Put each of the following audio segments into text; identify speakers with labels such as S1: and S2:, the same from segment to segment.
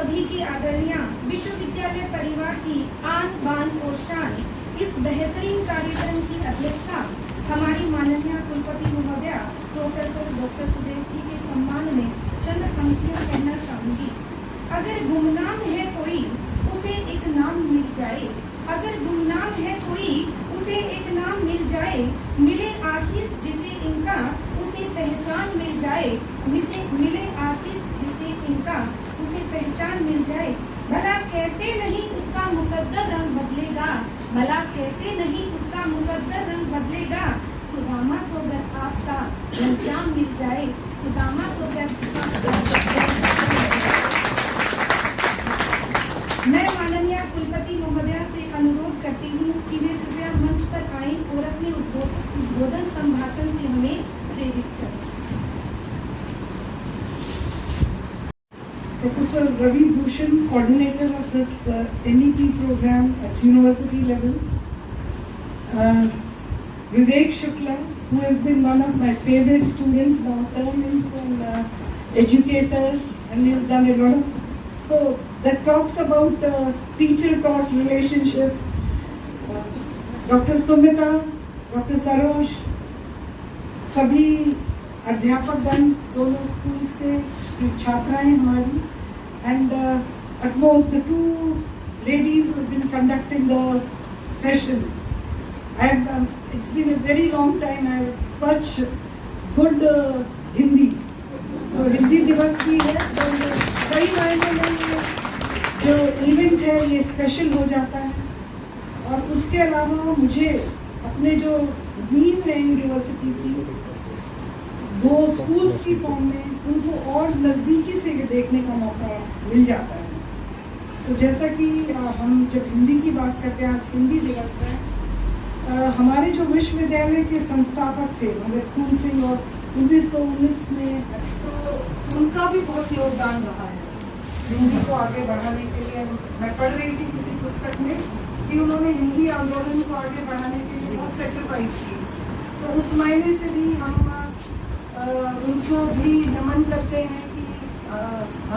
S1: सभी की आदरणीय विश्वविद्यालय परिवार की आन बान और शान इस बेहतरीन कार्यक्रम की अध्यक्षता हमारी माननीय कुलपति महोदया प्रोफेसर डॉक्टर सुदेश जी के सम्मान में चंद पंक्तियां कहना चाहूंगी। अगर गुमनाम है कोई उसे एक नाम मिल जाए, अगर गुमनाम है कोई उसे एक नाम मिल जाए, मिले आशीष जिसे इनका उसे पहचान मिल जाए, मिले आशीष जिसे इनका उसे पहचान मिल जाए। भला कैसे नहीं उसका मुकद्दर रंग बदलेगा, भला कैसे नहीं उसका मुकद्दर रंग बदलेगा। सुदामा को अगर आपसा घनश्याम मिल जाए, सुदामा को मैं माननीय कुलपति महोदया से अनुरोध करती हूँ कि वे कृपया मंच पर आएं और अपने उद्बोधन संभाषण से हमें प्रेरित करें।
S2: Professor Ravi Bhushan, coordinator of this MEP program at university level. Vivek Shukla, who has been one of my favorite students, now turned into an educator, and he has done a lot of. So that talks about teacher-taught relationship. Dr. Sumita, Dr. Sarosh, सभी अध्यापक गण दोनों schools के छात्राएं हमारी, and at most the two ladies who have been conducting the session. It's been a very long time. I have such good Hindi. So Hindi दिवस भी है, तो कई मायने में जो इवेंट है ये स्पेशल हो जाता है। और उसके अलावा मुझे अपने जो डीन है यूनिवर्सिटी की, दो स्कूल्स की फॉर्म में उनको और नज़दीकी से देखने का मौका मिल जाता है। तो जैसा कि हम जब हिंदी की बात करते हैं, आज हिंदी दिवस है, हमारे जो विश्वविद्यालय के संस्थापक थे भगत खून सिंह और 1919 में, तो उनका भी बहुत योगदान रहा है हिंदी को आगे बढ़ाने के लिए। मैं पढ़ रही थी किसी पुस्तक में कि उन्होंने हिंदी आंदोलन को आगे बढ़ाने के लिए बहुत सेक्रीफाइस की। तो उस मायने से भी हम उनको भी नमन करते हैं कि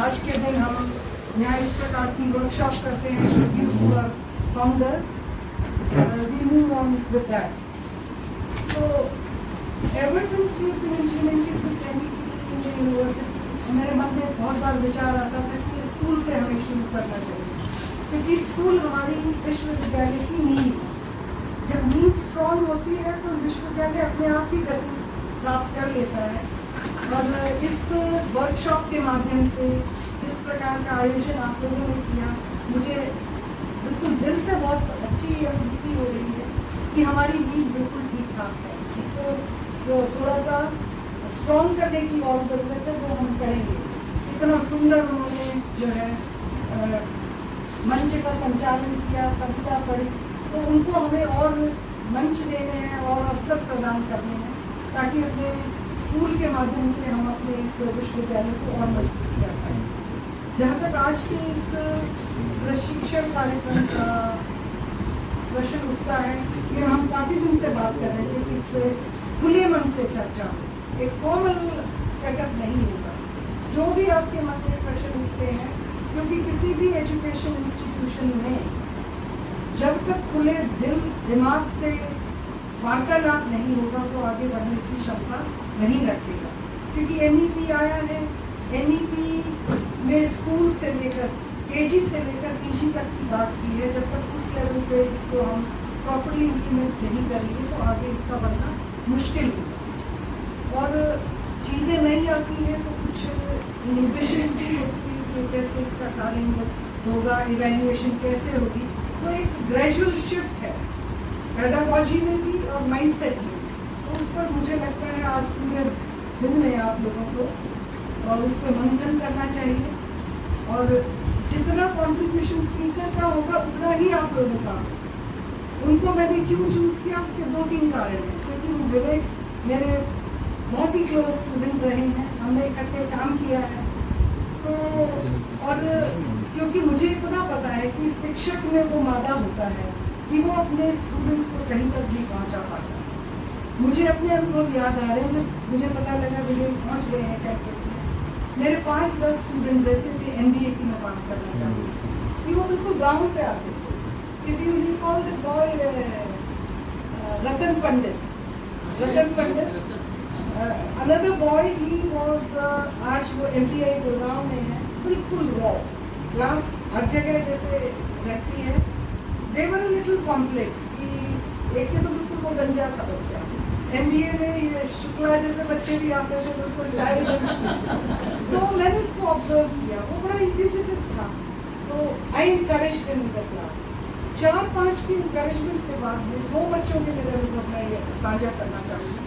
S2: आज के दिन हम यहाँ इस प्रकार की वर्कशॉप करते हैं founders. We move on with that. So ever since we implemented this MEP in the university, मेरे मन में बहुत बार विचार आता था कि स्कूल से हमें शुरू करना चाहिए, क्योंकि स्कूल हमारी विश्वविद्यालय की नींव है। जब नींव स्ट्रॉन्ग होती है तो विश्वविद्यालय अपने आप ही गति प्राप्त कर लेता है। और इस वर्कशॉप के माध्यम से जिस प्रकार का आयोजन आप लोगों ने किया, मुझे बिल्कुल दिल से बहुत अच्छी अनुभूति हो रही है कि हमारी नींव बिल्कुल ठीक ठाक है। उसको थोड़ा सा स्ट्रॉन्ग करने की और ज़रूरत है, वो हम करेंगे। इतना सुंदर उन्होंने जो है मंच का संचालन किया, कविता पढ़ी, तो उनको हमें और मंच देने हैं और अवसर प्रदान करने हैं, ताकि अपने स्कूल के माध्यम से हम अपने इस विश्वविद्यालय को और मजबूत कर पाएँ। जहाँ तक आज के इस प्रशिक्षण कार्यक्रम का प्रश्न उठता है, ये हम काफ़ी दिन से बात कर रहे थे कि इस पर खुले मन से चर्चा, एक फॉर्मल सेटअप नहीं होगा। जो भी आपके मन में प्रश्न उठते हैं, क्योंकि किसी भी एजुकेशन इंस्टीट्यूशन में जब तक खुले दिल दिमाग से वार्तालाप नहीं होगा तो आगे बढ़ने की क्षमता नहीं रखेगा। क्योंकि MEP आया है, MEP में स्कूल से लेकर KG से लेकर PG तक की बात की है। जब तक उस लेवल पे इसको हम प्रॉपर्ली इम्प्लीमेंट नहीं करेंगे तो आगे इसका बढ़ना मुश्किल होगा। और चीज़ें नहीं आती हैं तो कुछ इनहिबिशंस भी होती हैं कि कैसे इसका कार्य होगा, इवैल्यूएशन कैसे होगी। तो एक ग्रेजुअल शिफ्ट है पेडागॉजी में भी और माइंडसेट में। तो उस पर मुझे लगता है आज पूरे दिन में आप लोगों को और उस पर मंथन करना चाहिए। और जितना कॉन्ट्रीब्यूशन स्पीकर का होगा उतना ही आप लोगों का। उनको मैंने क्यों चूज़ किया, उसके 2-3 कारण हैं। क्योंकि वो विवेक मेरे बहुत ही क्लोज स्टूडेंट रहे हैं, हमने इकट्ठे काम किया है। तो और क्योंकि मुझे इतना पता है कि शिक्षक में वो मादा होता है कि वो अपने स्टूडेंट्स को कहीं तक भी पहुंचा पाता है। मुझे अपने अनुभव याद आ रहे हैं, जब मुझे पता लगा विवेक पहुंच गए हैं कैंपस में, मेरे 5-10 स्टूडेंट्स ऐसे थे MBA की मैं बात करना चाहूँगी कि वो बिल्कुल गांव से आते थे. If you recall the boy Ratan Pandit, another boy, he was आज वो MBA गुड़गांव में है, बिल्कुल रॉ, क्लास हर जगह जैसे रहती है. They were a little complex कि एक के तो बिल्कुल वो गंजा था बच्चा. MBA में ये शुक्ला जैसे बच्चे भी आते थे बिल्कुल डायरेक्ट. तो मैंने इसको ऑब्जर्व किया, वो बड़ा इंक्विजिटिव था. तो I encouraged him in the class. 4-5 की इनकरेजमेंट के बाद में 2 बच्चों के मेरे अनुभव मैं ये साझा करना चाहूँगी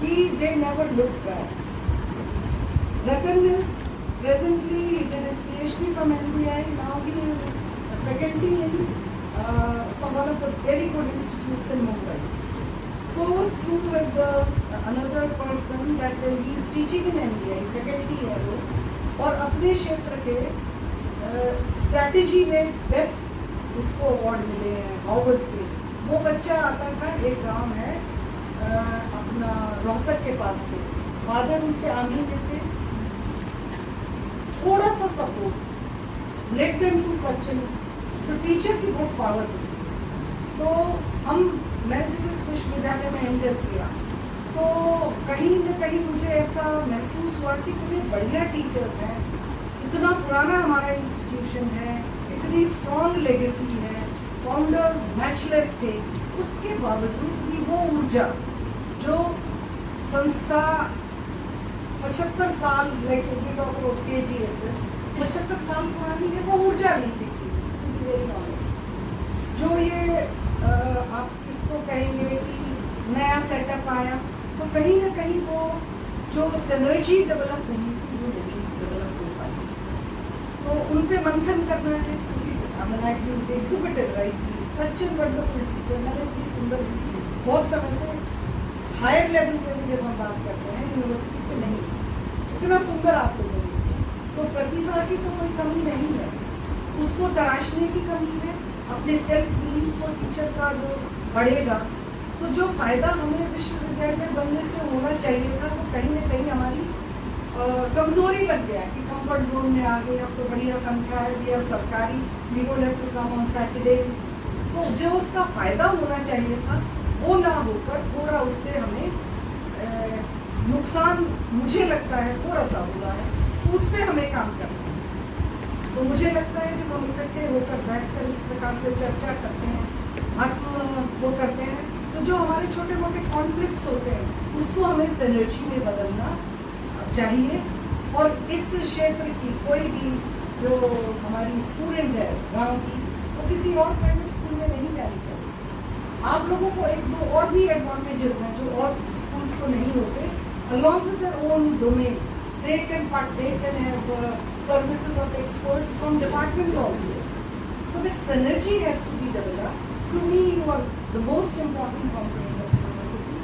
S2: कि they never look back. Ratan is presently did his PhD from NBI. Now he is faculty in some one of the very good institutes in Mumbai. So was true with another person that he is teaching in MBI, faculty है वो, और अपने क्षेत्र के strategy में best उसको award मिले हैं हार्वर्ड से. वो बच्चा आता था, एक गांव है अपना रोहतक के पास से. फादर उनके आर्मी में थे. थोड़ा सा support, let them to such an, तो टीचर की बहुत पावर होती है. तो मैं जिस विश्वविद्यालय में एंटर किया तो कहीं न कहीं मुझे ऐसा महसूस हुआ कि इतने बढ़िया टीचर्स हैं, इतना पुराना हमारा इंस्टीट्यूशन है, इतनी स्ट्रॉन्ग लेगेसी है, फाउंडर्स मैचलेस थे, उसके बावजूद भी वो ऊर्जा जो संस्था 75 साल लाइक KGSS 75 साल पुरानी है, वो ऊर्जा नहीं दिखती. जो ये आप किसको कहेंगे कि नया सेटअप आया, तो कहीं ना कहीं वो जो सिनर्जी डेवलप हुई थी वो नहीं डेवलप हो पाई. तो उन पे मंथन करना है, क्योंकि exhibited rightly such an wonderful teacher. मैंने इतनी सुंदर बहुत समय से हायर लेवल पे भी जब हम बात करते हैं यूनिवर्सिटी पे नहीं, इतना सुंदर आप लोगों ने. तो प्रतिभा की तो कोई कमी नहीं है, उसको तराशने की कमी है. अपने सेल्फ बिलीफ को टीचर का जो बढ़ेगा, तो जो फ़ायदा हमें विश्वविद्यालय बनने से होना चाहिए था वो कहीं ना कहीं हमारी कमज़ोरी लग गया कि कंफर्ट जोन में आ गए. अब तो बढ़िया तनख्वाह है, या सरकारी we would have to come on Saturdays. तो जो उसका फ़ायदा होना चाहिए था वो ना होकर थोड़ा उससे हमें नुकसान मुझे लगता है थोड़ा सा हुआ है. तो उस पर हमें काम करना है. तो मुझे लगता है जब हम इकट्ठे होकर बैठकर इस प्रकार से चर्चा करते हैं, वो करते हैं, तो जो हमारे छोटे मोटे कॉन्फ्लिक्ट्स होते हैं उसको हमें सिनर्जी में बदलना चाहिए. और इस क्षेत्र की कोई भी जो हमारी स्टूडेंट है गांव की, वो किसी और प्राइवेट स्कूल में नहीं जानी चाहिए. आप लोगों को 1-2 और भी एडवांटेजेस हैं जो और स्कूल्स को नहीं होते. Along with their own domain they can have services of experts from departments also. So that synergy has to be developed. To me, you are the most important component of the university.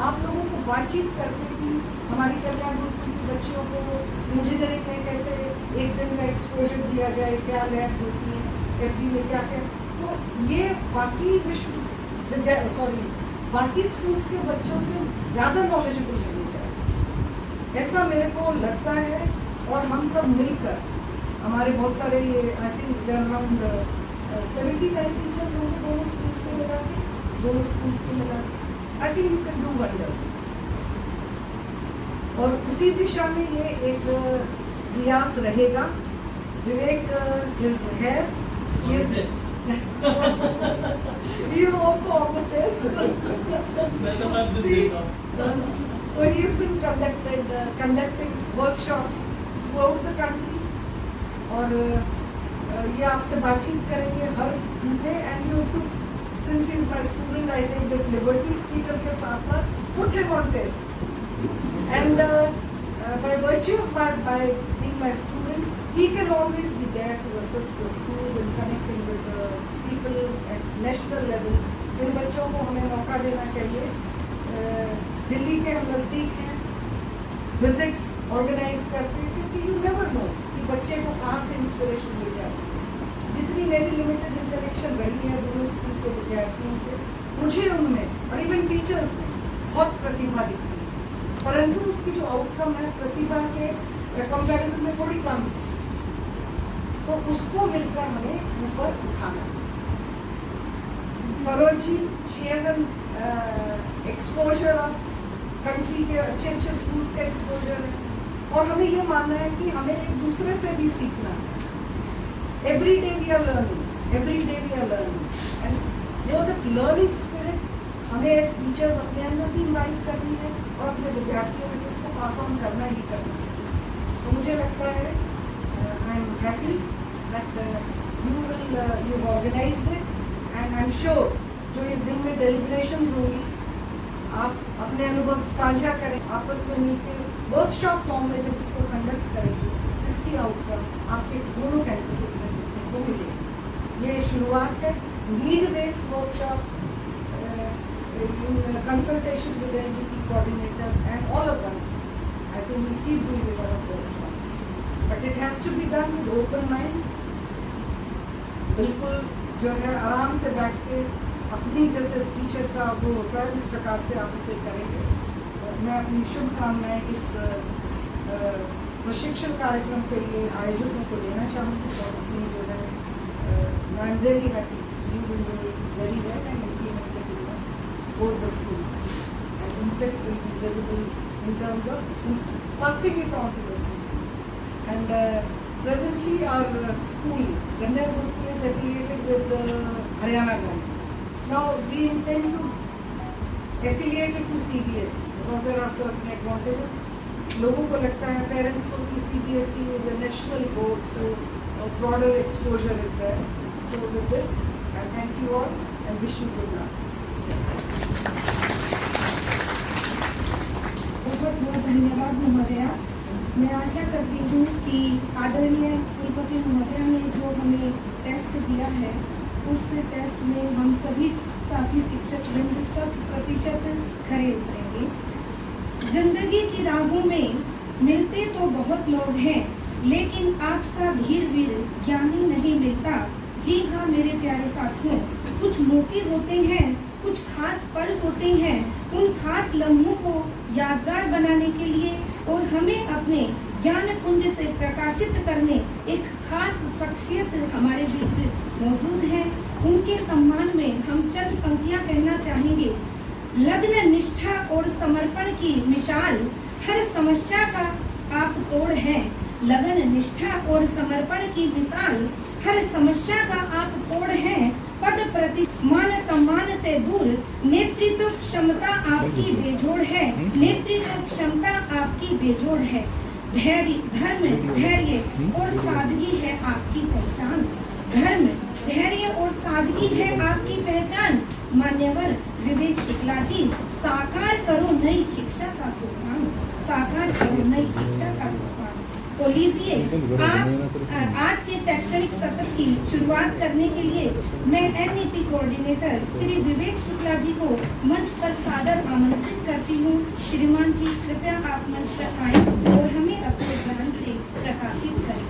S2: आप लोगों को बातचीत करके भी हमारी कल्याण गुरुकुल की बच्चियों को इंजीनियरिंग में कैसे एक दिन का एक्सपोजर दिया जाए, क्या लैब्स होती हैं, FD में क्या क्या, तो ये बाकी स्कूल्स के बच्चों से ज़्यादा नॉलेजेबल होनी चाहिए, ऐसा मेरे को लगता है. और हम सब मिलकर हमारे बहुत सारे ये आई थिंक अराउंड 75 टीचर्स होंगे दोनों स्कूल्स के मिला के. I think you can do wonders. और उसी दिशा में ये एक प्रयास रहेगा. Vivek is here, he is also on the test. See, so he has been conducting workshops throughout the country. और ये आपसे बातचीत करेंगे हर घंटे. And you too since he is my student I take that liberty speaker के साथ साथ put him on test. And by virtue of by being my student, he can always be there to assist the schools in connecting with the people at national level. इन बच्चों को हमें मौका देना चाहिए. दिल्ली के हम नज़दीक हैं, विजिट्स ऑर्गेनाइज करते हैं, क्योंकि यू नेवर नो कि बच्चे को कहाँ से इंस्पिरेशन मिल जाए. जितनी मेरी लिमिटेड इंटरेक्शन रही है दोनों स्कूल के विद्यार्थियों से, मुझे उनमें और इवन टीचर्स में बहुत प्रतिभा दिखती है. परंतु उसकी जो आउटकम है प्रतिभा के कंपैरिजन में थोड़ी कम है, तो उसको मिलकर हमें ऊपर उठाना है। Saroj ji, she has an exposure of country के अच्छे अच्छे स्कूल्स का एक्सपोजर है, और हमें ये मानना है कि हमें एक दूसरे से भी सीखना है। Every day we are learning, every day we are learning, and वो दैट लर्निंग स्पिरिट हमें एज टीचर्स अपने अंदर भी इन्वाइट करनी है और अपने विद्यार्थियों में उसको पास ऑन करना ही करना है। तो मुझे लगता है I am happy that you organised it, and I am sure जो ये दिन में डेलिब्रेशंस होंगी, आप अपने अनुभव साझा करें, आपस में मिलकर वर्कशॉप फॉर्म में जब इसको कंडक्ट करेंगे, इसकी आउटकम आपके दोनों कैंपसेस में देखने को मिलेगी। ये शुरुआत है, need based workshop in consultation with the NDP coordinator and all of us. I think we'll keep doing a lot of workshops, but it has to be done with open mind. बिल्कुल जो है आराम से बैठ के अपनी जैसे teacher का वो होता है उस प्रकार से आप इसे करेंगे। मैं अपनी शुभकामनाएं इस प्रशिक्षण कार्यक्रम के लिए आयोजकों को देना चाहूँगी, और अपनी जो है I am really happy you will do very well and for the schools, and impact will be visible in terms of passing it on to the students. And presently our school, Gandhar Group, is affiliated with Haryana government. Now we intend to affiliate it to CBSE because there are certain advantages. लोगों को लगता है, parents को कि CBSE is a national board, so a broader exposure is there. So with this, I thank you all and wish you good luck.
S1: बहुत बहुत धन्यवाद महोदया। मैं आशा करती हूँ कि आदरणीय कुलपति महोदया ने जो हमें टेस्ट दिया है, उस टेस्ट में हम सभी साथी शिक्षक वृंद 100% खरे उतरेंगे। जिंदगी की राहों में मिलते तो बहुत लोग हैं, लेकिन आपसा धीर वीर ज्ञानी नहीं मिलता। जी हाँ मेरे प्यारे साथियों, कुछ मौके होते हैं, कुछ खास पल होते हैं, उन खास लम्हों को यादगार बनाने के लिए और हमें अपने ज्ञान पुंज से प्रकाशित करने एक खास शख्सियत हमारे बीच मौजूद है। उनके सम्मान में हम चंद पंक्तियां कहना चाहेंगे। लग्न निष्ठा और समर्पण की मिसाल हर समस्या का आप तोड़ है। लगन निष्ठा और समर्पण की मिसाल हर समस्या का आप तोड़ है। पद प्रति मान सम्मान से दूर नेतृत्व क्षमता आपकी बेजोड़ है। नेतृत्व क्षमता आपकी बेजोड़ है। धैर्य, धर्म, धैर्य और सादगी है आपकी पहचान। धर्म, धैर्य और सादगी है आपकी पहचान। मान्यवर विवेक शुक्ला जी, साकार करो नई शिक्षा का सोपान। साकार करो नई शिक्षा का सोपान। तो लीजिए, आप आज के शैक्षणिक सत्र की शुरुआत करने के लिए मैं NEP कोऑर्डिनेटर श्री विवेक शुक्ला जी को मंच पर सादर आमंत्रित करती हूँ। श्रीमान जी, कृपया आप मंच पर आएं और हमें अपने ज्ञान से प्रकाशित करें।